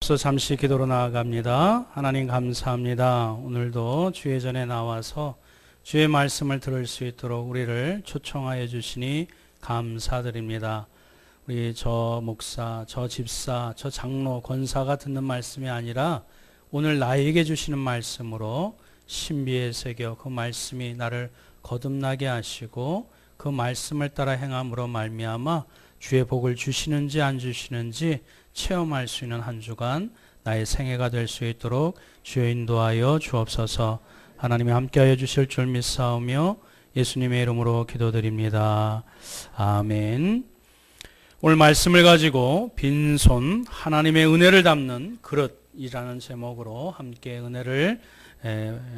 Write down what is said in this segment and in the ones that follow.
그래서 잠시 기도로 나아갑니다. 하나님 감사합니다. 오늘도 주의 전에 나와서 주의 말씀을 들을 수 있도록 우리를 초청하여 주시니 감사드립니다. 우리 저 목사, 저 집사, 저 장로, 권사가 듣는 말씀이 아니라 오늘 나에게 주시는 말씀으로 신비에 새겨 그 말씀이 나를 거듭나게 하시고 그 말씀을 따라 행함으로 말미암아 주의 복을 주시는지 안 주시는지 체험할 수 있는 한 주간 나의 생애가 될 수 있도록 주여 인도하여 주옵소서. 하나님이 함께하여 주실 줄 믿사오며 예수님의 이름으로 기도드립니다. 아멘. 오늘 말씀을 가지고 빈손 하나님의 은혜를 담는 그릇이라는 제목으로 함께 은혜를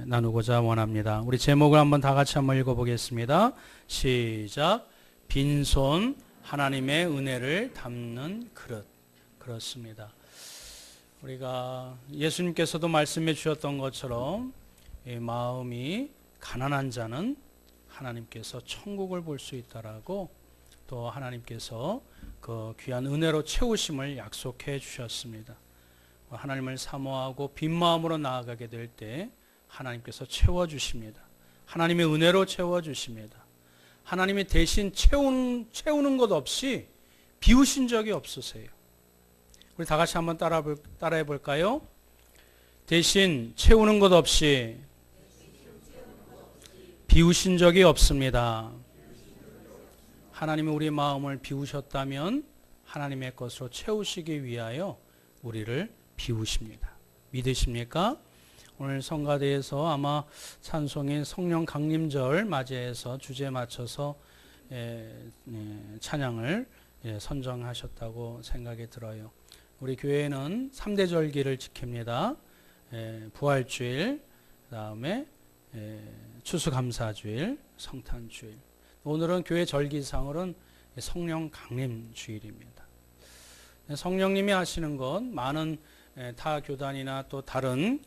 나누고자 원합니다. 우리 제목을 한번 다 같이 한번 읽어보겠습니다. 시작. 빈손 하나님의 은혜를 담는 그릇. 그렇습니다. 우리가 예수님께서도 말씀해 주셨던 것처럼 마음이 가난한 자는 하나님께서 천국을 볼 수 있다라고 또 하나님께서 그 귀한 은혜로 채우심을 약속해 주셨습니다. 하나님을 사모하고 빈 마음으로 나아가게 될 때 하나님께서 채워주십니다. 하나님의 은혜로 채워주십니다. 하나님이 대신 채우는 것 없이 비우신 적이 없으세요. 우리 다 같이 한번 따라해 볼까요? 대신 채우는 것 없이 비우신 적이 없습니다. 하나님이 우리 마음을 비우셨다면 하나님의 것으로 채우시기 위하여 우리를 비우십니다. 믿으십니까? 오늘 성가대에서 아마 찬송인 성령 강림절 맞이해서 주제에 맞춰서 찬양을 선정하셨다고 생각이 들어요. 우리 교회는 3대 절기를 지킵니다. 부활주일, 그 다음에 추수감사주일, 성탄주일. 오늘은 교회 절기상으로는 성령 강림주일입니다. 성령님이 하시는 것, 많은 타 교단이나 또 다른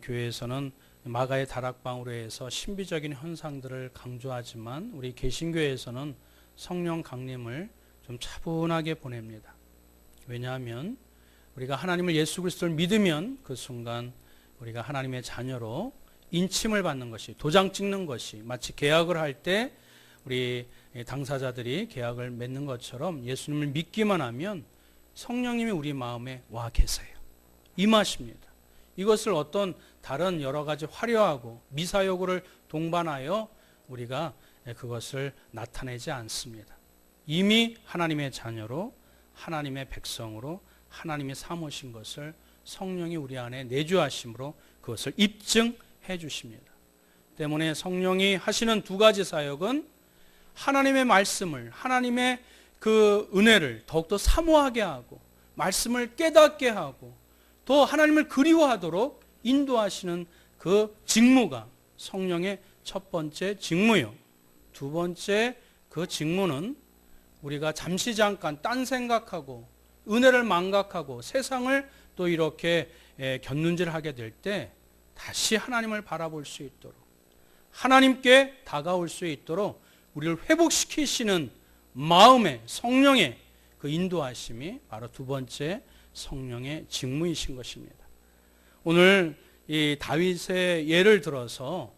교회에서는 마가의 다락방으로 해서 신비적인 현상들을 강조하지만 우리 개신교에서는 성령 강림을 좀 차분하게 보냅니다. 왜냐하면 우리가 하나님을 예수 그리스도를 믿으면 그 순간 우리가 하나님의 자녀로 인침을 받는 것이, 도장 찍는 것이, 마치 계약을 할 때 우리 당사자들이 계약을 맺는 것처럼 예수님을 믿기만 하면 성령님이 우리 마음에 와 계세요. 임하십니다. 이것을 어떤 다른 여러 가지 화려하고 미사여구를 동반하여 우리가 그것을 나타내지 않습니다. 이미 하나님의 자녀로, 하나님의 백성으로 하나님이 삼으신 것을 성령이 우리 안에 내주하심으로 그것을 입증해 주십니다. 때문에 성령이 하시는 두 가지 사역은 하나님의 말씀을, 하나님의 그 은혜를 더욱더 사모하게 하고 말씀을 깨닫게 하고 또 하나님을 그리워하도록 인도하시는 그 직무가 성령의 첫 번째 직무요. 두 번째 그 직무는 우리가 잠시 잠깐 딴 생각하고 은혜를 망각하고 세상을 또 이렇게 곁눈질하게 될 때 다시 하나님을 바라볼 수 있도록 하나님께 다가올 수 있도록 우리를 회복시키시는 마음의 성령의 그 인도하심이 바로 두 번째 성령의 직무이신 것입니다. 오늘 이 다윗의 예를 들어서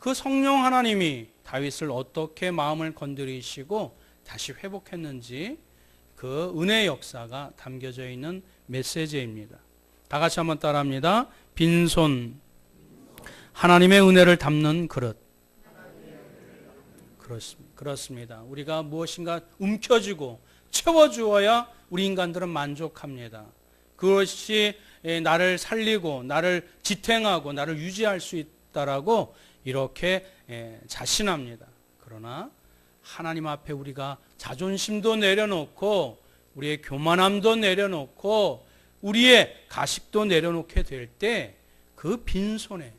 그 성령 하나님이 다윗을 어떻게 마음을 건드리시고 다시 회복했는지 그 은혜의 역사가 담겨져 있는 메시지입니다. 다 같이 한번 따라합니다. 빈손 하나님의 은혜를 담는 그릇. 그렇습니다. 우리가 무엇인가 움켜쥐고 채워주어야 우리 인간들은 만족합니다. 그것이 나를 살리고 나를 지탱하고 나를 유지할 수 있다라고 이렇게 자신합니다. 그러나 하나님 앞에 우리가 자존심도 내려놓고 우리의 교만함도 내려놓고 우리의 가식도 내려놓게 될 때 그 빈손에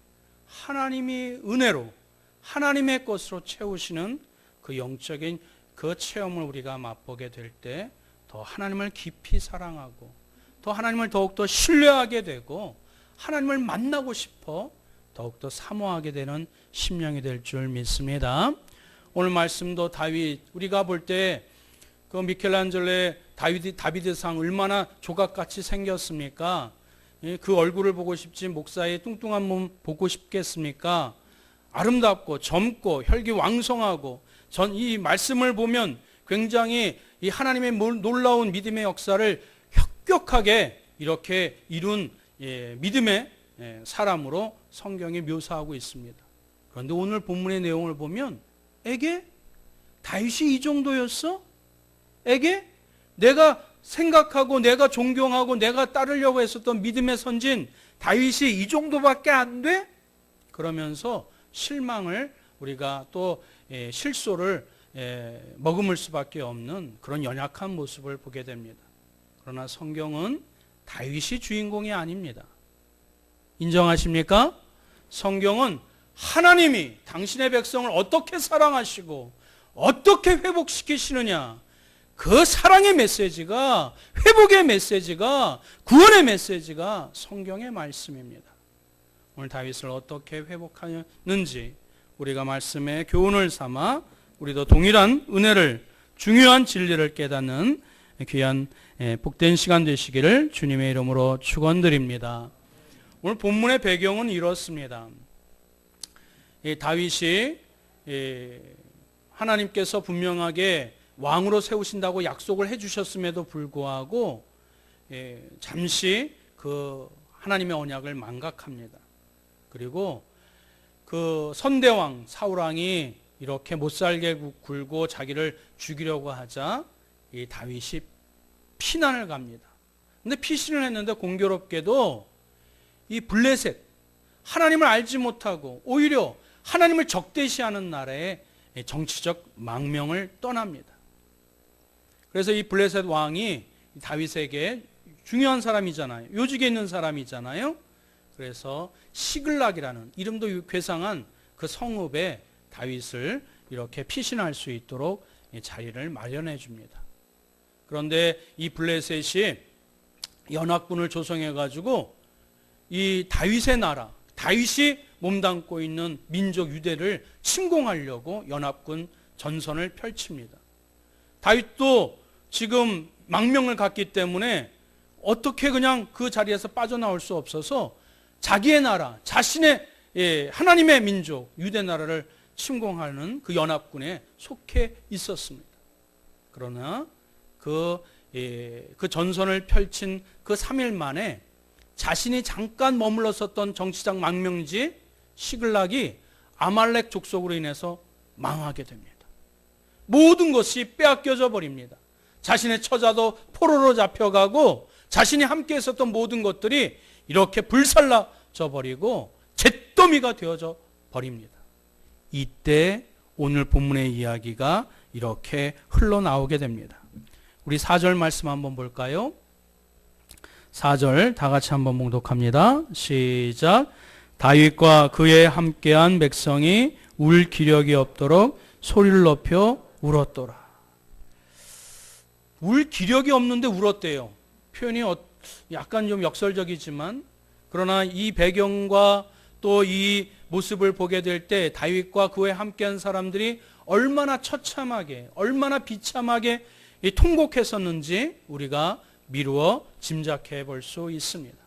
하나님이 은혜로 하나님의 것으로 채우시는 그 영적인 그 체험을 우리가 맛보게 될 때 더 하나님을 깊이 사랑하고 더 하나님을 더욱더 신뢰하게 되고 하나님을 만나고 싶어 더욱더 사모하게 되는 심령이 될 줄 믿습니다. 오늘 말씀도 다윗, 우리가 볼 때 그 미켈란젤로의 다비드상 얼마나 조각같이 생겼습니까? 그 얼굴을 보고 싶지 목사의 뚱뚱한 몸 보고 싶겠습니까? 아름답고 젊고 혈기왕성하고 이 말씀을 보면 굉장히 이 하나님의 놀라운 믿음의 역사를 혁혁하게 이렇게 이룬 믿음의 사람으로 성경이 묘사하고 있습니다. 그런데 오늘 본문의 내용을 보면 에게? 다윗이 이 정도였어? 에게? 내가 생각하고 내가 존경하고 내가 따르려고 했었던 믿음의 선진 다윗이 이 정도밖에 안 돼? 그러면서 실망을 우리가 또 실소를 머금을 수밖에 없는 그런 연약한 모습을 보게 됩니다. 그러나 성경은 다윗이 주인공이 아닙니다. 인정하십니까? 성경은 하나님이 당신의 백성을 어떻게 사랑하시고 어떻게 회복시키시느냐, 그 사랑의 메시지가, 회복의 메시지가, 구원의 메시지가 성경의 말씀입니다. 오늘 다윗을 어떻게 회복하는지 우리가 말씀에 교훈을 삼아 우리도 동일한 은혜를, 중요한 진리를 깨닫는 귀한 복된 시간 되시기를 주님의 이름으로 축원드립니다. 오늘 본문의 배경은 이렇습니다. 다윗이 하나님께서 분명하게 왕으로 세우신다고 약속을 해주셨음에도 불구하고 잠시 그 하나님의 언약을 망각합니다. 그리고 그 선대왕 사울왕이 이렇게 못살게 굴고 자기를 죽이려고 하자 이 다윗이 피난을 갑니다. 근데 피신을 했는데 공교롭게도 이 블레셋, 하나님을 알지 못하고 오히려 하나님을 적대시하는 나라의 정치적 망명을 떠납니다. 그래서 이 블레셋 왕이 다윗에게 중요한 사람이잖아요. 요직에 있는 사람이잖아요. 그래서 시글락이라는 이름도 괴상한 그 성읍에 다윗을 이렇게 피신할 수 있도록 자리를 마련해 줍니다. 그런데 이 블레셋이 연합군을 조성해 가지고 이 다윗의 나라, 다윗이 몸담고 있는 민족 유대를 침공하려고 연합군 전선을 펼칩니다. 다윗도 지금 망명을 갔기 때문에 어떻게 그냥 그 자리에서 빠져나올 수 없어서 자기의 나라, 자신의 하나님의 민족 유대 나라를 침공하는 그 연합군에 속해 있었습니다. 그러나 그 전선을 펼친 그 3일 만에 자신이 잠깐 머물렀었던 정치적 망명지 시글락이 아말렉 족속으로 인해서 망하게 됩니다. 모든 것이 빼앗겨져 버립니다. 자신의 처자도 포로로 잡혀가고 자신이 함께 있었던 모든 것들이 이렇게 불살라져 버리고 잿더미가 되어져 버립니다. 이때 오늘 본문의 이야기가 이렇게 흘러나오게 됩니다. 우리 4절 말씀 한번 볼까요? 4절 다 같이 한번 봉독합니다. 시작. 다윗과 그에 함께한 백성이 울 기력이 없도록 소리를 높여 울었더라. 울 기력이 없는데 울었대요. 표현이 약간 좀 역설적이지만 그러나 이 배경과 또 이 모습을 보게 될 때 다윗과 그에 함께한 사람들이 얼마나 처참하게, 얼마나 비참하게 통곡했었는지 우리가 미루어 짐작해 볼 수 있습니다.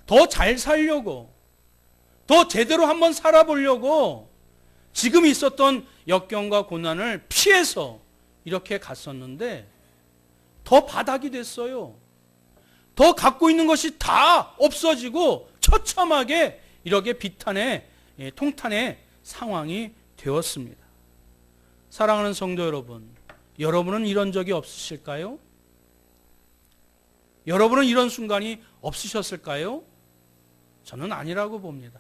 더 잘 살려고, 더 제대로 한번 살아보려고 지금 있었던 역경과 고난을 피해서 이렇게 갔었는데 더 바닥이 됐어요. 더 갖고 있는 것이 다 없어지고 처참하게 이렇게 비탄의 통탄의 상황이 되었습니다. 사랑하는 성도 여러분, 여러분은 이런 적이 없으실까요? 여러분은 이런 순간이 없으셨을까요? 저는 아니라고 봅니다.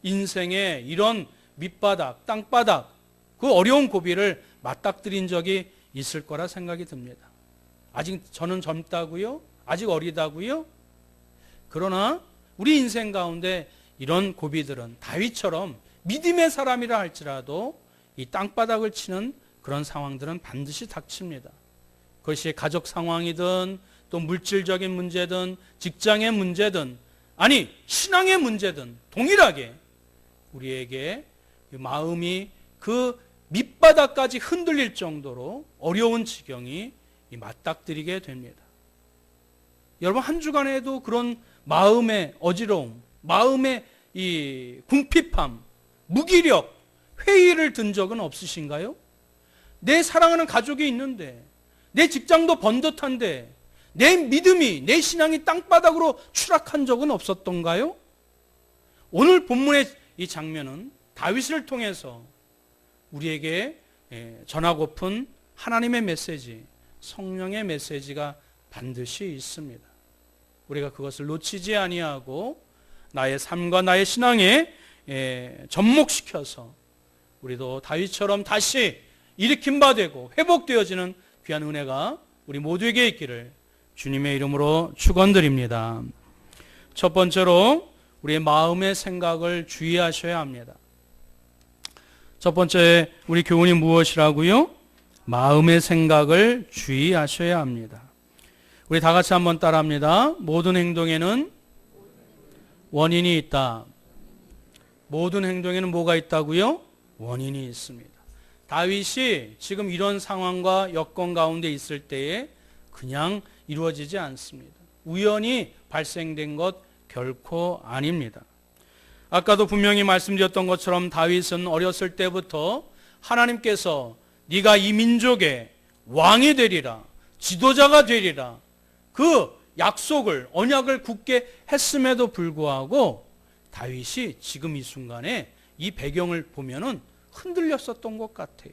인생에 이런 밑바닥, 땅바닥, 그 어려운 고비를 맞닥뜨린 적이 있을 거라 생각이 듭니다. 아직 저는 젊다고요? 아직 어리다고요? 그러나 우리 인생 가운데 이런 고비들은 다윗처럼 믿음의 사람이라 할지라도 이 땅바닥을 치는 그런 상황들은 반드시 닥칩니다. 그것이 가족 상황이든 또 물질적인 문제든 직장의 문제든 아니 신앙의 문제든 동일하게 우리에게 마음이 그 밑바닥까지 흔들릴 정도로 어려운 지경이 맞닥뜨리게 됩니다. 여러분 한 주간에도 그런 마음의 어지러움, 마음의 이 궁핍함, 무기력, 회의를 든 적은 없으신가요? 내 사랑하는 가족이 있는데, 내 직장도 번듯한데, 내 믿음이, 내 신앙이 땅바닥으로 추락한 적은 없었던가요? 오늘 본문의 이 장면은 다윗을 통해서 우리에게 전하고픈 하나님의 메시지, 성령의 메시지가 반드시 있습니다. 우리가 그것을 놓치지 아니하고 나의 삶과 나의 신앙에 접목시켜서 우리도 다윗처럼 다시 일으킴바 되고 회복되어지는 귀한 은혜가 우리 모두에게 있기를 주님의 이름으로 축원드립니다. 첫 번째로 우리의 마음의 생각을 주의하셔야 합니다. 첫 번째 우리 교훈이 무엇이라고요? 마음의 생각을 주의하셔야 합니다. 우리 다 같이 한번 따라합니다. 모든 행동에는 원인이 있다. 모든 행동에는 뭐가 있다고요? 원인이 있습니다. 다윗이 지금 이런 상황과 여건 가운데 있을 때에 그냥 이루어지지 않습니다. 우연히 발생된 것 결코 아닙니다. 아까도 분명히 말씀드렸던 것처럼 다윗은 어렸을 때부터 하나님께서 네가 이 민족의 왕이 되리라, 지도자가 되리라, 그 약속을, 언약을 굳게 했음에도 불구하고 다윗이 지금 이 순간에 이 배경을 보면은 흔들렸었던 것 같아요.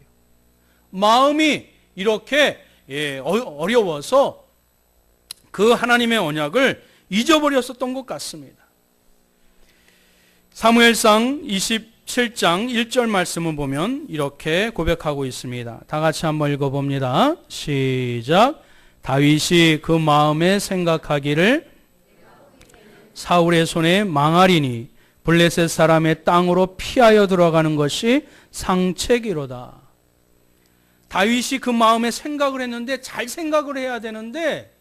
마음이 이렇게 어려워서 그 하나님의 언약을 잊어버렸었던 것 같습니다. 사무엘상 27장 1절 말씀을 보면 이렇게 고백하고 있습니다. 다 같이 한번 읽어봅니다. 시작. 다윗이 그 마음에 생각하기를 사울의 손에 망하리니 블레셋 사람의 땅으로 피하여 들어가는 것이 상책이로다. 다윗이 그 마음에 생각을 했는데, 잘 생각을 해야 되는데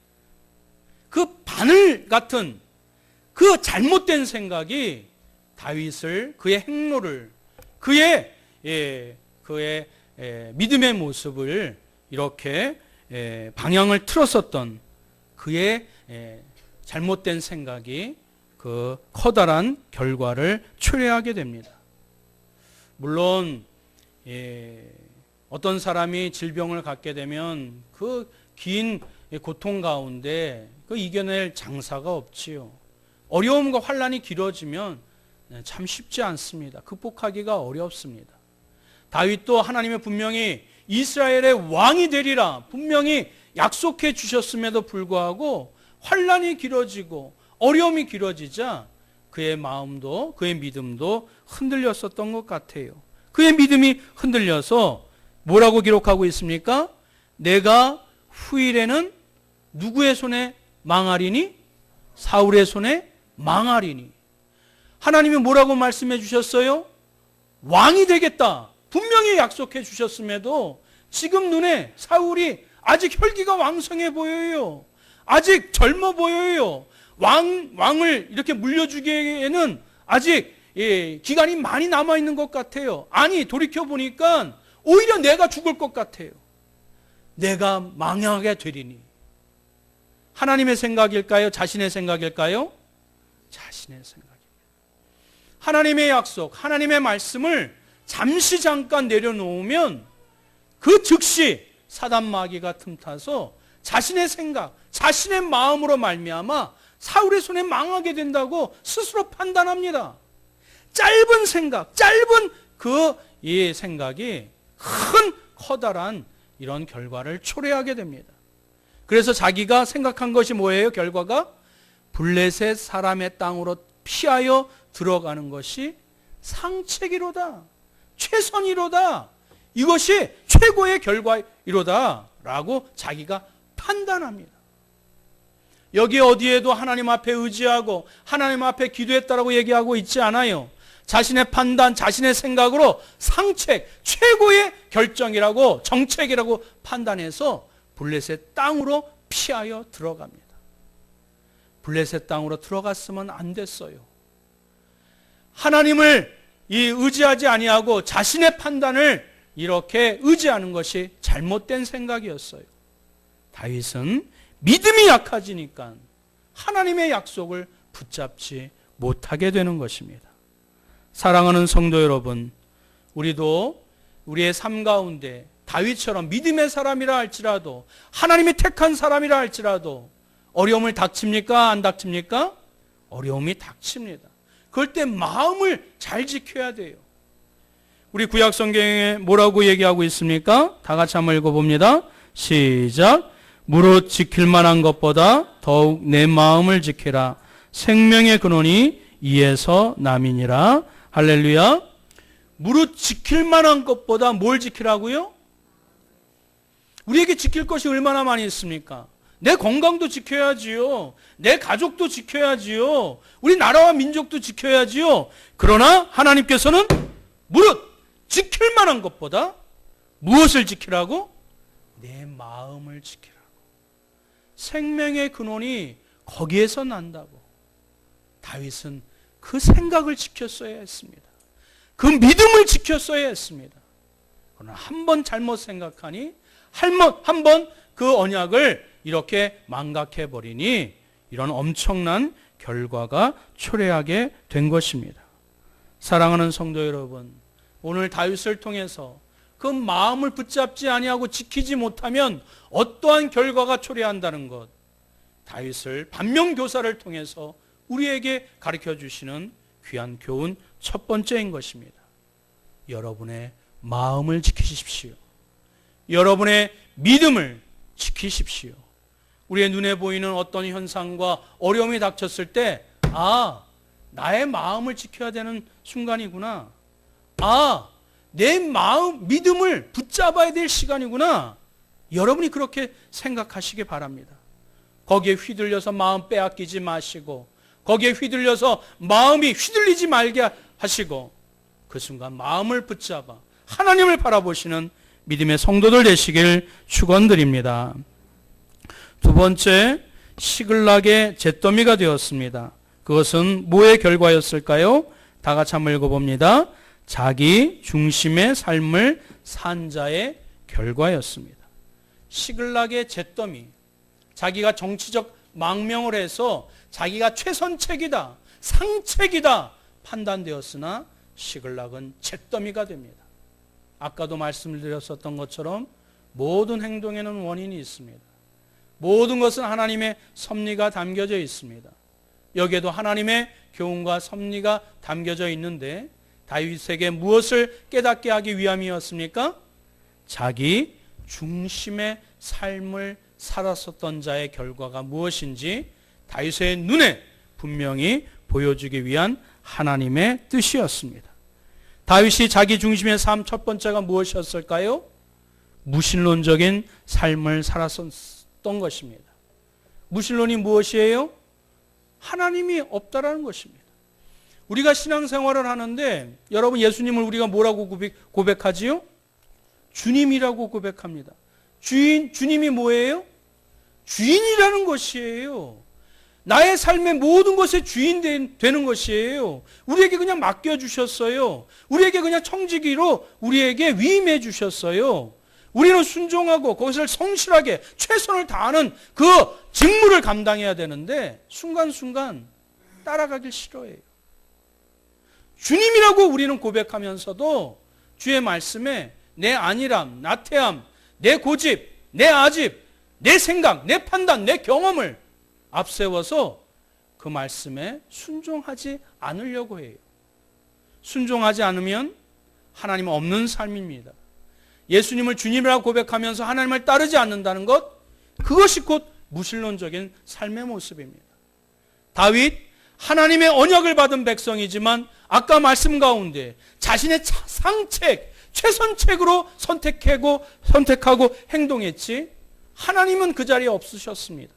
그 바늘 같은 그 잘못된 생각이 다윗을, 그의 행로를, 그의 믿음의 모습을 이렇게 방향을 틀었었던 그의 잘못된 생각이 그 커다란 결과를 초래하게 됩니다. 물론 어떤 사람이 질병을 갖게 되면 그 긴 고통 가운데 그 이겨낼 장사가 없지요. 어려움과 환난이 길어지면 참 쉽지 않습니다. 극복하기가 어렵습니다. 다윗도 하나님의 분명히 이스라엘의 왕이 되리라 분명히 약속해 주셨음에도 불구하고 환난이 길어지고 어려움이 길어지자 그의 마음도, 그의 믿음도 흔들렸었던 것 같아요. 그의 믿음이 흔들려서 뭐라고 기록하고 있습니까? 내가 후일에는 누구의 손에 망하리니? 사울의 손에 망하리니. 하나님이 뭐라고 말씀해 주셨어요? 왕이 되겠다 분명히 약속해 주셨음에도 지금 눈에 사울이 아직 혈기가 왕성해 보여요. 아직 젊어 보여요. 왕을 이렇게 물려주기에는 아직 기간이 많이 남아있는 것 같아요. 아니, 돌이켜보니까 오히려 내가 죽을 것 같아요. 내가 망하게 되리니. 하나님의 생각일까요? 자신의 생각일까요? 자신의 생각입니다. 하나님의 약속, 하나님의 말씀을 잠시 잠깐 내려놓으면 그 즉시 사단 마귀가 틈타서 자신의 생각, 자신의 마음으로 말미암아 사울의 손에 망하게 된다고 스스로 판단합니다. 짧은 생각, 짧은 이 생각이 큰 커다란 이런 결과를 초래하게 됩니다. 그래서 자기가 생각한 것이 뭐예요? 결과가 블레셋 사람의 땅으로 피하여 들어가는 것이 상책이로다, 최선이로다, 이것이 최고의 결과이로다 라고 자기가 판단합니다. 여기 어디에도 하나님 앞에 의지하고 하나님 앞에 기도했다라고 얘기하고 있지 않아요. 자신의 판단, 자신의 생각으로 상책, 최고의 결정이라고, 정책이라고 판단해서 블레셋 땅으로 피하여 들어갑니다. 블레셋 땅으로 들어갔으면 안 됐어요. 하나님을 의지하지 아니하고 자신의 판단을 이렇게 의지하는 것이 잘못된 생각이었어요. 다윗은 믿음이 약해지니까 하나님의 약속을 붙잡지 못하게 되는 것입니다. 사랑하는 성도 여러분, 우리도 우리의 삶 가운데 다윗처럼 믿음의 사람이라 할지라도, 하나님이 택한 사람이라 할지라도 어려움을 닥칩니까? 안 닥칩니까? 어려움이 닥칩니다. 그럴 때 마음을 잘 지켜야 돼요. 우리 구약 성경에 뭐라고 얘기하고 있습니까? 다 같이 한번 읽어봅니다. 시작. 무릇 지킬 만한 것보다 더욱 내 마음을 지키라. 생명의 근원이 이에서 남이니라. 할렐루야. 무릇 지킬 만한 것보다 뭘 지키라고요? 우리에게 지킬 것이 얼마나 많이 있습니까? 내 건강도 지켜야지요. 내 가족도 지켜야지요. 우리 나라와 민족도 지켜야지요. 그러나 하나님께서는 무릇 지킬 만한 것보다 무엇을 지키라고? 내 마음을 지키라고. 생명의 근원이 거기에서 난다고. 다윗은 그 생각을 지켰어야 했습니다. 그 믿음을 지켰어야 했습니다. 그러나 한 번 잘못 생각하니 한 번 그 언약을 이렇게 망각해버리니 이런 엄청난 결과가 초래하게 된 것입니다. 사랑하는 성도 여러분, 오늘 다윗을 통해서 그 마음을 붙잡지 아니하고 지키지 못하면 어떠한 결과가 초래한다는 것, 다윗을 반면교사를 통해서 우리에게 가르쳐 주시는 귀한 교훈 첫 번째인 것입니다. 여러분의 마음을 지키십시오. 여러분의 믿음을 지키십시오. 우리의 눈에 보이는 어떤 현상과 어려움이 닥쳤을 때, 나의 마음을 지켜야 되는 순간이구나. 내 마음, 믿음을 붙잡아야 될 시간이구나. 여러분이 그렇게 생각하시기 바랍니다. 거기에 휘둘려서 마음 빼앗기지 마시고, 거기에 휘둘려서 마음이 휘둘리지 말게 하시고, 그 순간 마음을 붙잡아 하나님을 바라보시는 믿음의 성도들 되시길 축원드립니다. 두 번째, 시글락의 잿더미가 되었습니다. 그것은 뭐의 결과였을까요? 다 같이 한번 읽어봅니다. 자기 중심의 삶을 산 자의 결과였습니다. 시글락의 잿더미, 자기가 정치적 망명을 해서 자기가 최선책이다, 상책이다 판단되었으나 시글락은 잿더미가 됩니다. 아까도 말씀드렸었던 것처럼 모든 행동에는 원인이 있습니다. 모든 것은 하나님의 섭리가 담겨져 있습니다. 여기에도 하나님의 교훈과 섭리가 담겨져 있는데 다윗에게 무엇을 깨닫게 하기 위함이었습니까? 자기 중심의 삶을 살았었던 자의 결과가 무엇인지 다윗의 눈에 분명히 보여주기 위한 하나님의 뜻이었습니다. 다윗이 자기 중심의 삶 첫 번째가 무엇이었을까요? 무신론적인 삶을 살았었던 것입니다. 무신론이 무엇이에요? 하나님이 없다라는 것입니다. 우리가 신앙생활을 하는데 여러분, 예수님을 우리가 뭐라고 고백하지요? 주님이라고 고백합니다. 주님이 뭐예요? 주인이라는 것이에요. 나의 삶의 모든 것의 주인 되는 것이에요. 우리에게 그냥 맡겨주셨어요. 우리에게 그냥 청지기로 우리에게 위임해 주셨어요. 우리는 순종하고 거기서 성실하게 최선을 다하는 그 직무를 감당해야 되는데 순간순간 따라가길 싫어해요. 주님이라고 우리는 고백하면서도 주의 말씀에 내 안일함, 나태함, 내 고집, 내 아집, 내 생각, 내 판단, 내 경험을 앞세워서 그 말씀에 순종하지 않으려고 해요. 순종하지 않으면 하나님 없는 삶입니다. 예수님을 주님이라고 고백하면서 하나님을 따르지 않는다는 것, 그것이 곧 무신론적인 삶의 모습입니다. 다윗, 하나님의 언약을 받은 백성이지만 아까 말씀 가운데 자신의 상책, 최선책으로 선택하고 행동했지 하나님은 그 자리에 없으셨습니다.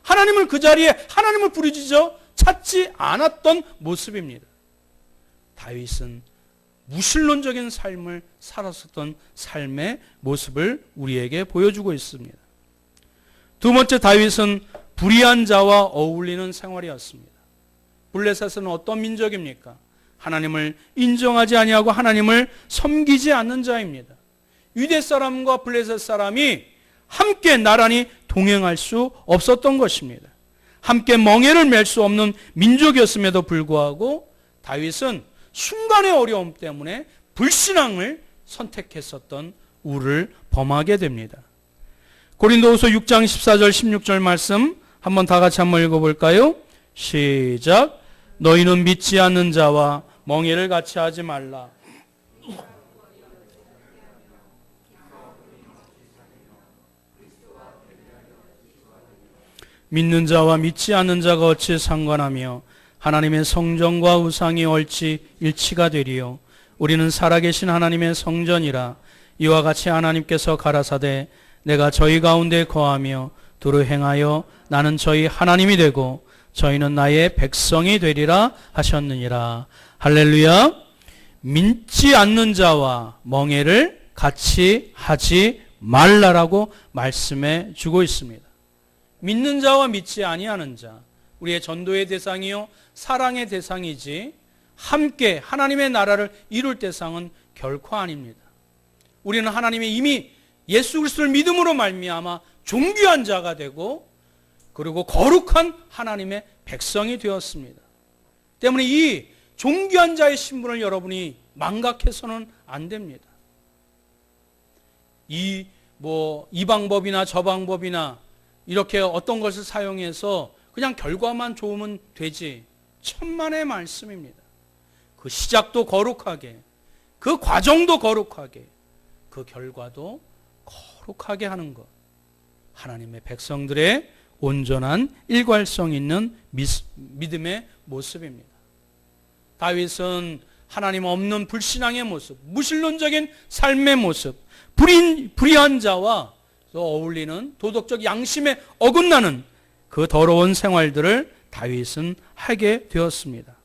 하나님을 그 자리에 하나님을 부르짖어 찾지 않았던 모습입니다. 다윗은 무신론적인 삶을 살았었던 삶의 모습을 우리에게 보여주고 있습니다. 두 번째, 다윗은 불의한 자와 어울리는 생활이었습니다. 블레셋은 어떤 민족입니까? 하나님을 인정하지 아니하고 하나님을 섬기지 않는 자입니다. 유대 사람과 블레셋 사람이 함께 나란히 동행할 수 없었던 것입니다. 함께 멍에를 맬 수 없는 민족이었음에도 불구하고 다윗은 순간의 어려움 때문에 불신앙을 선택했었던 우를 범하게 됩니다. 고린도후서 6장 14절 16절 말씀 한번 다 같이 한번 읽어볼까요? 시작. 너희는 믿지 않는 자와 멍에를 같이 하지 말라. 믿는 자와 믿지 않는 자가 어찌 상관하며 하나님의 성전과 우상이 얼찌 일치가 되리요. 우리는 살아계신 하나님의 성전이라. 이와 같이 하나님께서 가라사대 내가 저희 가운데 거하며 두루 행하여 나는 저희 하나님이 되고 저희는 나의 백성이 되리라 하셨느니라. 할렐루야. 믿지 않는 자와 멍에를 같이 하지 말라라고 말씀해 주고 있습니다. 믿는 자와 믿지 아니하는 자, 우리의 전도의 대상이요 사랑의 대상이지 함께 하나님의 나라를 이룰 대상은 결코 아닙니다. 우리는 하나님의 이미 예수 그리스도를 믿음으로 말미암아 존귀한 자가 되고 그리고 거룩한 하나님의 백성이 되었습니다. 때문에 이 존귀한 자의 신분을 여러분이 망각해서는 안 됩니다. 이 방법이나 저 방법이나 이렇게 어떤 것을 사용해서 그냥 결과만 좋으면 되지. 천만의 말씀입니다. 그 시작도 거룩하게, 그 과정도 거룩하게, 그 결과도 거룩하게 하는 것. 하나님의 백성들의 온전한 일괄성 있는 믿음의 모습입니다. 다윗은 하나님 없는 불신앙의 모습, 무신론적인 삶의 모습, 불의한 자와 어울리는 도덕적 양심에 어긋나는 그 더러운 생활들을 다윗은 하게 되었습니다.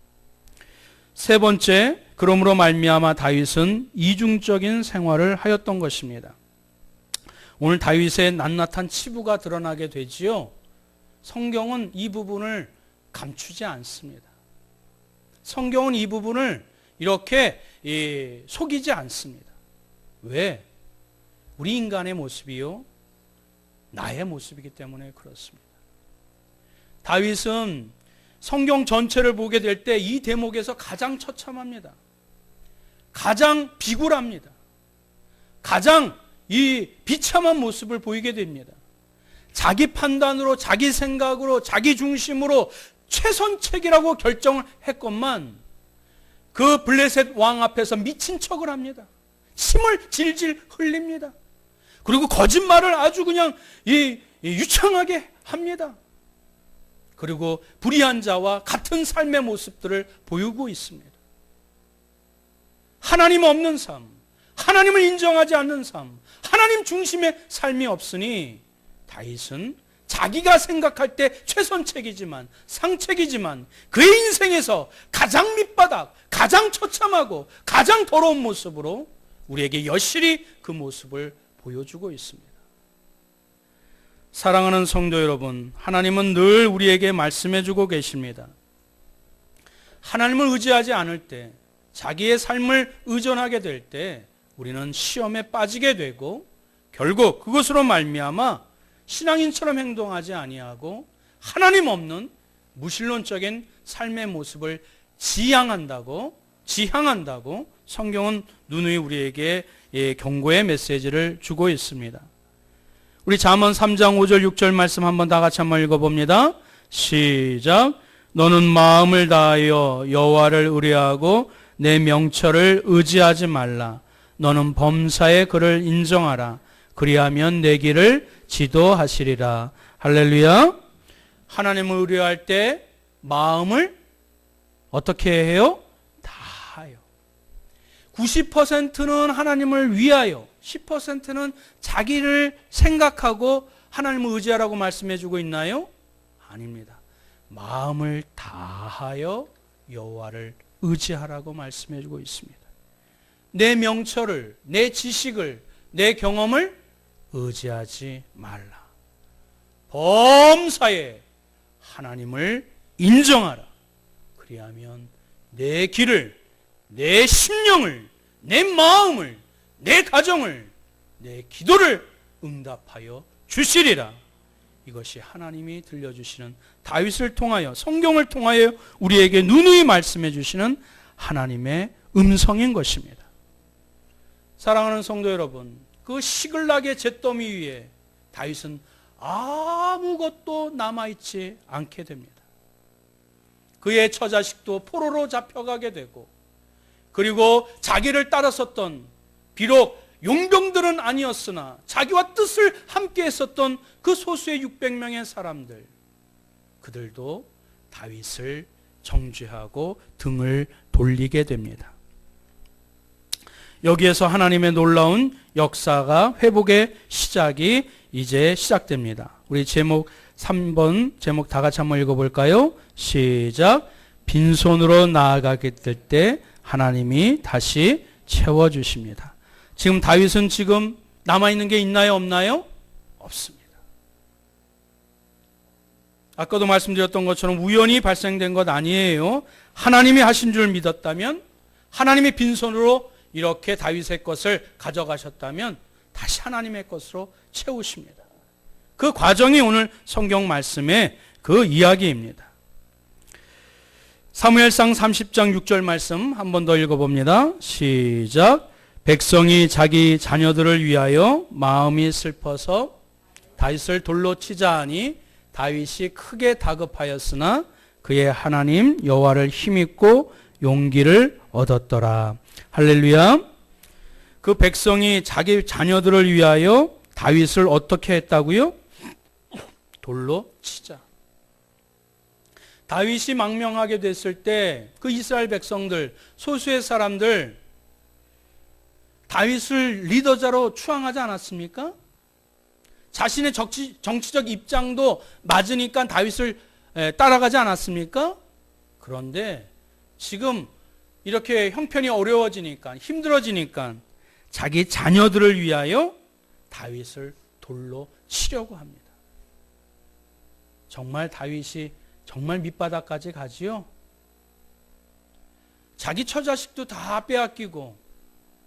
세 번째, 그러므로 말미암아 다윗은 이중적인 생활을 하였던 것입니다. 오늘 다윗의 낱낱한 치부가 드러나게 되지요. 성경은 이 부분을 감추지 않습니다. 성경은 이 부분을 이렇게 속이지 않습니다. 왜? 우리 인간의 모습이요 나의 모습이기 때문에 그렇습니다. 다윗은 성경 전체를 보게 될 때 이 대목에서 가장 처참합니다. 가장 비굴합니다. 가장 이 비참한 모습을 보이게 됩니다. 자기 판단으로, 자기 생각으로, 자기 중심으로 최선책이라고 결정을 했건만 그 블레셋 왕 앞에서 미친 척을 합니다. 침을 질질 흘립니다. 그리고 거짓말을 아주 그냥 유창하게 합니다. 그리고 불의한 자와 같은 삶의 모습들을 보이고 있습니다. 하나님 없는 삶, 하나님을 인정하지 않는 삶, 하나님 중심의 삶이 없으니 다윗은 자기가 생각할 때 최선책이지만 상책이지만 그의 인생에서 가장 밑바닥, 가장 처참하고 가장 더러운 모습으로 우리에게 여실히 그 모습을 보여주고 있습니다. 사랑하는 성도 여러분, 하나님은 늘 우리에게 말씀해주고 계십니다. 하나님을 의지하지 않을 때, 자기의 삶을 의존하게 될 때 우리는 시험에 빠지게 되고 결국 그것으로 말미암아 신앙인처럼 행동하지 아니하고 하나님 없는 무신론적인 삶의 모습을 지향한다고 성경은 누누이 우리에게 경고의 메시지를 주고 있습니다. 우리 잠언 3장 5절 6절 말씀 한번 다 같이 한번 읽어봅니다. 시작. 너는 마음을 다하여 여호와를 의뢰하고 내 명철을 의지하지 말라. 너는 범사의 그를 인정하라. 그리하면 내 길을 지도하시리라. 할렐루야. 하나님을 의뢰할 때 마음을 어떻게 해요? 다하여. 90%는 하나님을 위하여, 10%는 자기를 생각하고 하나님을 의지하라고 말씀해 주고 있나요? 아닙니다. 마음을 다하여 여호와를 의지하라고 말씀해 주고 있습니다. 내 명철을, 내 지식을, 내 경험을 의지하지 말라. 범사에 하나님을 인정하라. 그리하면 내 길을, 내 심령을, 내 마음을, 내 가정을, 내 기도를 응답하여 주시리라. 이것이 하나님이 들려주시는, 다윗을 통하여, 성경을 통하여 우리에게 누누이 말씀해 주시는 하나님의 음성인 것입니다. 사랑하는 성도 여러분, 그 시글락의 잿더미 위에 다윗은 아무것도 남아있지 않게 됩니다. 그의 처자식도 포로로 잡혀가게 되고, 그리고 자기를 따랐었던, 비록 용병들은 아니었으나 자기와 뜻을 함께 했었던 그 소수의 600명의 사람들, 그들도 다윗을 정죄하고 등을 돌리게 됩니다. 여기에서 하나님의 놀라운 역사가, 회복의 시작이 이제 시작됩니다. 우리 제목 3번 제목 다 같이 한번 읽어볼까요? 시작. 빈손으로 나아가게 될 때 하나님이 다시 채워주십니다. 지금 다윗은 지금 남아있는 게 있나요? 없나요? 없습니다. 아까도 말씀드렸던 것처럼 우연히 발생된 것 아니에요. 하나님이 하신 줄 믿었다면, 하나님이 빈손으로 이렇게 다윗의 것을 가져가셨다면 다시 하나님의 것으로 채우십니다. 그 과정이 오늘 성경 말씀의 그 이야기입니다. 사무엘상 30장 6절 말씀 한 번 더 읽어봅니다. 시작. 백성이 자기 자녀들을 위하여 마음이 슬퍼서 다윗을 돌로 치자 하니 다윗이 크게 다급하였으나 그의 하나님 여호와를 힘입고 용기를 얻었더라. 할렐루야. 그 백성이 자기 자녀들을 위하여 다윗을 어떻게 했다고요? 돌로 치자. 다윗이 망명하게 됐을 때 그 이스라엘 백성들, 소수의 사람들, 다윗을 리더자로 추앙하지 않았습니까? 자신의 정치적 입장도 맞으니까 다윗을 따라가지 않았습니까? 그런데 지금 이렇게 형편이 어려워지니까, 힘들어지니까 자기 자녀들을 위하여 다윗을 돌로 치려고 합니다. 정말 다윗이 정말 밑바닥까지 가지요? 자기 처자식도 다 빼앗기고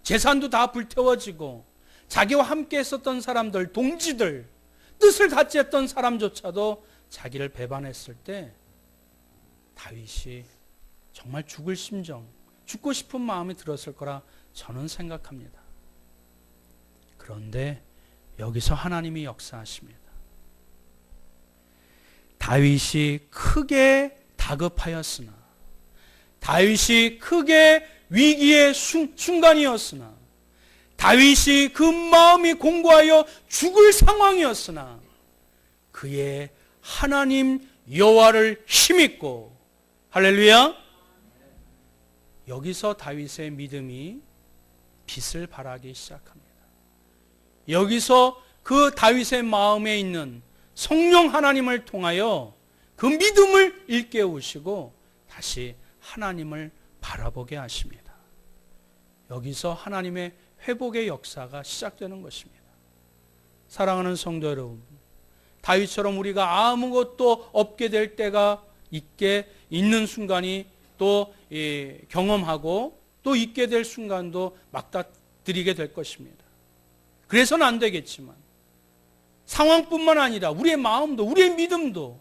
재산도 다 불태워지고 자기와 함께 했었던 사람들, 동지들, 뜻을 같이 했던 사람조차도 자기를 배반했을 때 다윗이 정말 죽을 심정, 죽고 싶은 마음이 들었을 거라 저는 생각합니다. 그런데 여기서 하나님이 역사하십니다. 다윗이 크게 다급하였으나, 다윗이 크게 위기의 순간이었으나, 다윗이 그 마음이 공고하여 죽을 상황이었으나 그의 하나님 여호와를 힘입고, 할렐루야, 여기서 다윗의 믿음이 빛을 발하기 시작합니다. 여기서 그 다윗의 마음에 있는 성령 하나님을 통하여 그 믿음을 일깨우시고 다시 하나님을 바라보게 하십니다. 여기서 하나님의 회복의 역사가 시작되는 것입니다. 사랑하는 성도 여러분, 다윗처럼 우리가 아무것도 없게 될 때가 있는 순간이 또 경험하고 또 있게 될 순간도 맞닥뜨리게 될 것입니다. 그래서는 안 되겠지만 상황뿐만 아니라 우리의 마음도, 우리의 믿음도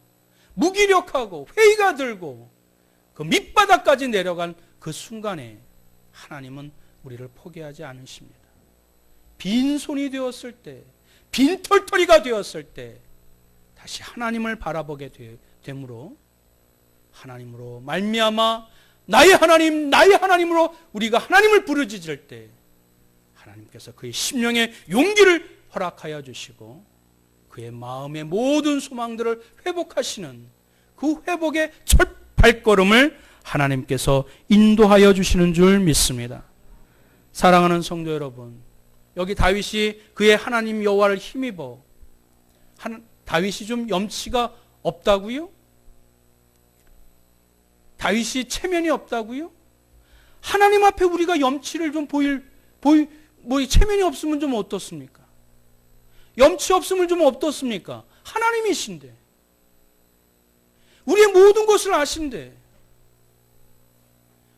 무기력하고 회의가 들고 그 밑바닥까지 내려간 그 순간에 하나님은 우리를 포기하지 않으십니다. 빈손이 되었을 때, 빈털터리가 되었을 때 다시 하나님을 바라보게 되므로 하나님으로 말미암아 나의 하나님, 나의 하나님으로 우리가 하나님을 부르짖을 때 하나님께서 그의 심령의 용기를 허락하여 주시고 그의 마음의 모든 소망들을 회복하시는 그 회복의 첫 발걸음을 하나님께서 인도하여 주시는 줄 믿습니다. 사랑하는 성도 여러분, 여기 다윗이 그의 하나님 여호와를 힘입어, 다윗이 좀 염치가 없다고요? 다윗이 체면이 없다고요? 하나님 앞에 우리가 염치를 좀 체면이 없으면 좀 어떻습니까? 염치 없으면 좀 어떻습니까? 하나님이신데, 우리의 모든 것을 아신데,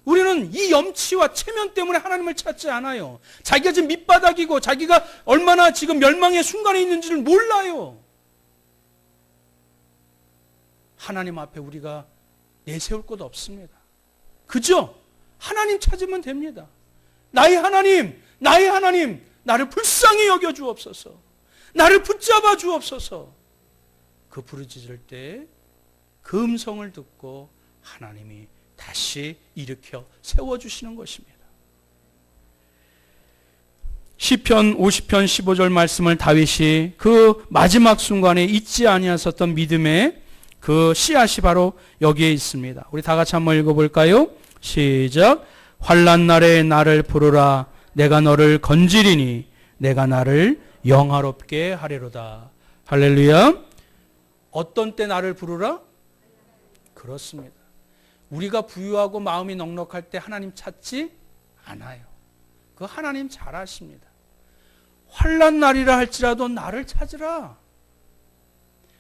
우리는 이 염치와 체면 때문에 하나님을 찾지 않아요. 자기가 지금 밑바닥이고 자기가 얼마나 지금 멸망의 순간에 있는지를 몰라요. 하나님 앞에 우리가 내세울 것 없습니다. 그죠? 하나님 찾으면 됩니다. 나의 하나님, 나를 불쌍히 여겨 주옵소서. 나를 붙잡아 주옵소서. 그 부르짖을 때 그 음성을 듣고 하나님이 다시 일으켜 세워주시는 것입니다. 시편 50편 15절 말씀을 다윗이 그 마지막 순간에 잊지 아니하셨던 믿음의 그 씨앗이 바로 여기에 있습니다. 우리 다 같이 한번 읽어볼까요? 시작. 환난 날에 나를 부르라. 내가 너를 건지리니 내가 나를 영화롭게 하리로다. 할렐루야. 어떤 때 나를 부르라? 그렇습니다. 우리가 부유하고 마음이 넉넉할 때 하나님 찾지 않아요. 그 하나님 잘 아십니다. 환난 날이라 할지라도 나를 찾으라.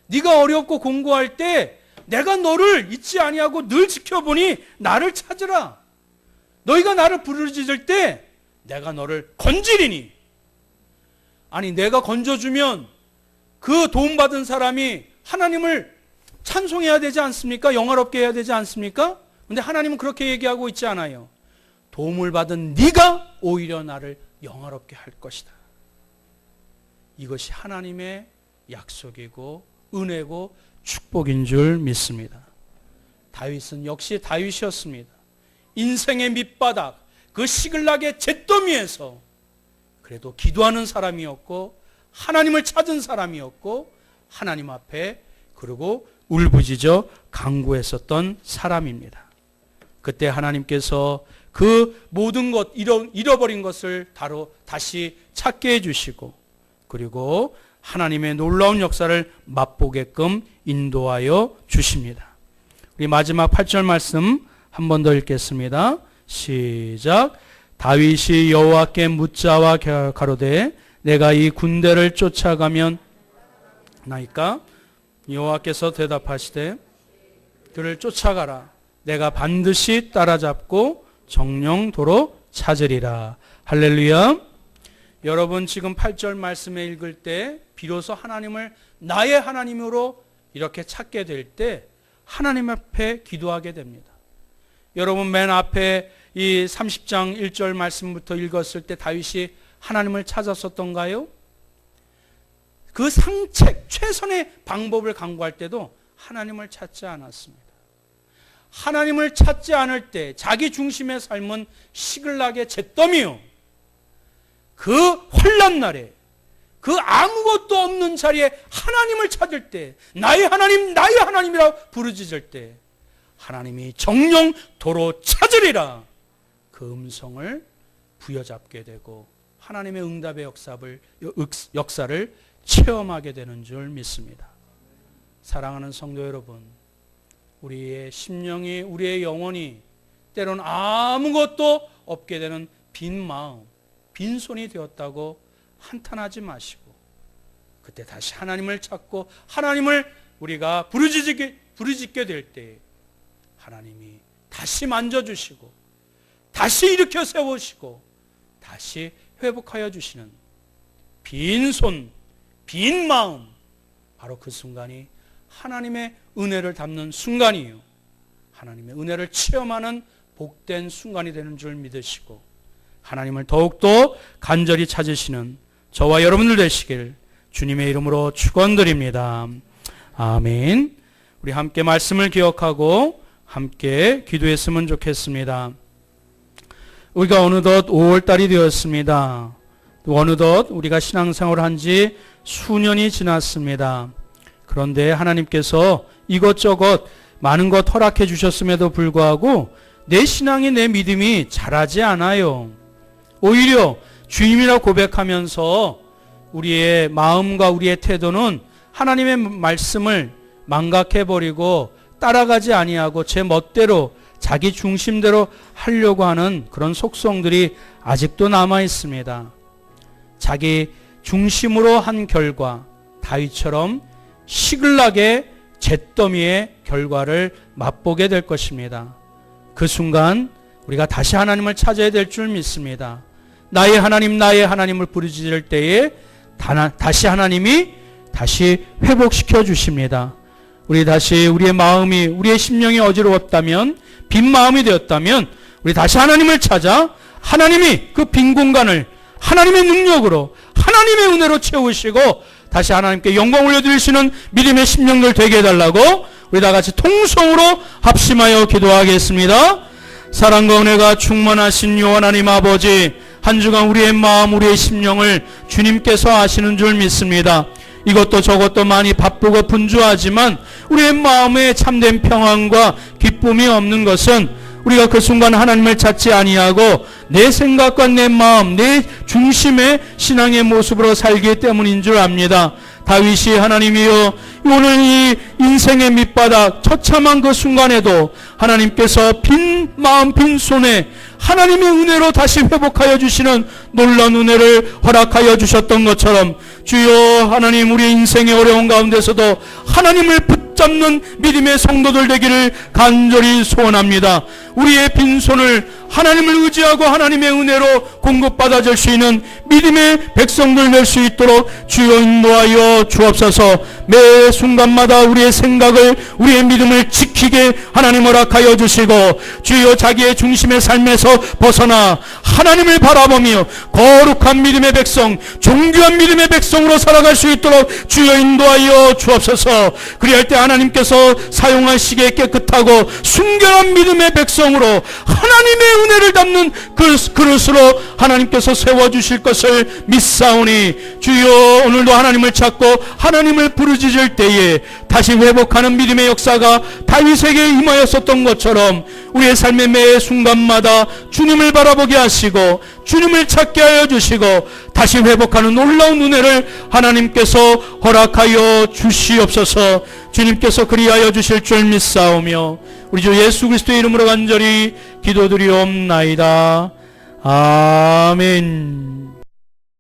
네가 어렵고 공고할 때 내가 너를 잊지 아니하고 늘 지켜보니 나를 찾으라. 너희가 나를 부르짖을 때 내가 너를 건지리니. 아니 내가 건져주면 그 도움받은 사람이 하나님을 찬송해야 되지 않습니까? 영화롭게 해야 되지 않습니까? 근데 하나님은 그렇게 얘기하고 있지 않아요. 도움을 받은 네가 오히려 나를 영화롭게 할 것이다. 이것이 하나님의 약속이고 은혜고 축복인 줄 믿습니다. 다윗은 역시 다윗이었습니다. 인생의 밑바닥, 그 시글락의 잿더미에서 그래도 기도하는 사람이었고 하나님을 찾은 사람이었고 하나님 앞에 그리고 울부짖어 간구했었던 사람입니다. 그때 하나님께서 그 모든 것 잃어버린 것을 다시 찾게 해주시고 그리고 하나님의 놀라운 역사를 맛보게끔 인도하여 주십니다. 우리 마지막 8절 말씀 한 번 더 읽겠습니다. 시작. 다윗이 여호와께 묻자와 가로되 내가 이 군대를 쫓아가면 나이까? 여호와께서 대답하시되 그를 쫓아가라. 내가 반드시 따라잡고 정령도로 찾으리라. 할렐루야. 여러분 지금 8절 말씀에 읽을 때 비로소 하나님을 나의 하나님으로 이렇게 찾게 될 때 하나님 앞에 기도하게 됩니다. 여러분 맨 앞에 이 30장 1절 말씀부터 읽었을 때 다윗이 하나님을 찾았었던가요? 그 상책, 최선의 방법을 강구할 때도 하나님을 찾지 않았습니다. 하나님을 찾지 않을 때 자기 중심의 삶은 시글락의 잿더미요. 그 환난 날에 그 아무것도 없는 자리에 하나님을 찾을 때 나의 하나님이라고 부르짖을 때 하나님이 정령도로 찾으리라. 그 음성을 부여잡게 되고 하나님의 응답의 역사를 체험하게 되는 줄 믿습니다. 사랑하는 성도 여러분, 우리의 심령이, 우리의 영혼이 때로는 아무것도 없게 되는 빈 마음, 빈손이 되었다고 한탄하지 마시고 그때 다시 하나님을 찾고 하나님을 우리가 부르짖게 될 때 하나님이 다시 만져주시고 다시 일으켜 세우시고 다시 회복하여 주시는 빈손, 빈 마음, 바로 그 순간이 하나님의 은혜를 담는 순간이에요. 하나님의 은혜를 체험하는 복된 순간이 되는 줄 믿으시고 하나님을 더욱더 간절히 찾으시는 저와 여러분들 되시길 주님의 이름으로 축원드립니다. 아멘. 우리 함께 말씀을 기억하고 함께 기도했으면 좋겠습니다. 우리가 어느덧 5월달이 되었습니다. 어느덧 우리가 신앙생활을 한 지 수년이 지났습니다. 그런데 하나님께서 이것저것 많은 것 허락해 주셨음에도 불구하고 내 신앙이, 내 믿음이 자라지 않아요. 오히려 주님이라 고백하면서 우리의 마음과 우리의 태도는 하나님의 말씀을 망각해버리고 따라가지 아니하고 제 멋대로 자기 중심대로 하려고 하는 그런 속성들이 아직도 남아 있습니다. 자기 중심으로 한 결과 다윗처럼 시글락의 잿더미의 결과를 맛보게 될 것입니다. 그 순간 우리가 다시 하나님을 찾아야 될 줄 믿습니다. 나의 하나님을 부르짖을 때에 다시 하나님이 다시 회복시켜 주십니다. 우리 다시 우리의 마음이, 우리의 심령이 어지러웠다면, 빈 마음이 되었다면 우리 다시 하나님을 찾아 하나님이 그 빈 공간을 하나님의 능력으로, 하나님의 은혜로 채우시고 다시 하나님께 영광 올려드리시는 믿음의 심령들 되게 해달라고 우리 다 같이 통성으로 합심하여 기도하겠습니다. 사랑과 은혜가 충만하신 요 하나님 아버지, 한 주간 우리의 마음, 우리의 심령을 주님께서 아시는 줄 믿습니다. 이것도 저것도 많이 바쁘고 분주하지만 우리의 마음에 참된 평안과 기쁨이 없는 것은 우리가 그 순간 하나님을 찾지 아니하고 내 생각과 내 마음, 내 중심의 신앙의 모습으로 살기 때문인 줄 압니다. 다윗이 하나님이여, 오늘 이 인생의 밑바닥 처참한 그 순간에도 하나님께서 빈 마음, 빈 손에 하나님의 은혜로 다시 회복하여 주시는 놀라운 은혜를 허락하여 주셨던 것처럼 주여 하나님, 우리 인생의 어려운 가운데서도 하나님을 붙잡는 믿음의 성도들 되기를 간절히 소원합니다. 우리의 빈손을 하나님을 의지하고 하나님의 은혜로 공급받아 줄 수 있는 믿음의 백성들 될 수 있도록 주여 인도하여 주옵소서. 매 순간마다 우리의 생각을, 우리의 믿음을 지키게 하나님 허락하여 주시고, 주여 자기의 중심의 삶에서 벗어나 하나님을 바라보며 거룩한 믿음의 백성, 존귀한 믿음의 백성으로 살아갈 수 있도록 주여 인도하여 주옵소서. 그리할 때 하나님께서 사용하시기에 깨끗하고 순결한 믿음의 백성으로 하나님의 은혜를 담는 그릇으로 하나님께서 세워주실 것을 믿사오니, 주여 오늘도 하나님을 찾고 하나님을 부르짖을 때에 다시 회복하는 믿음의 역사가 다윗에게 임하였었던 것처럼 우리의 삶의 매 순간마다 주님을 바라보게 하시고 주님을 찾게 하여 주시고 다시 회복하는 놀라운 은혜를 하나님께서 허락하여 주시옵소서. 주님께서 그리하여 주실 줄 믿사오며 우리 주 예수 그리스도의 이름으로 간절히 기도드리옵나이다. 아멘.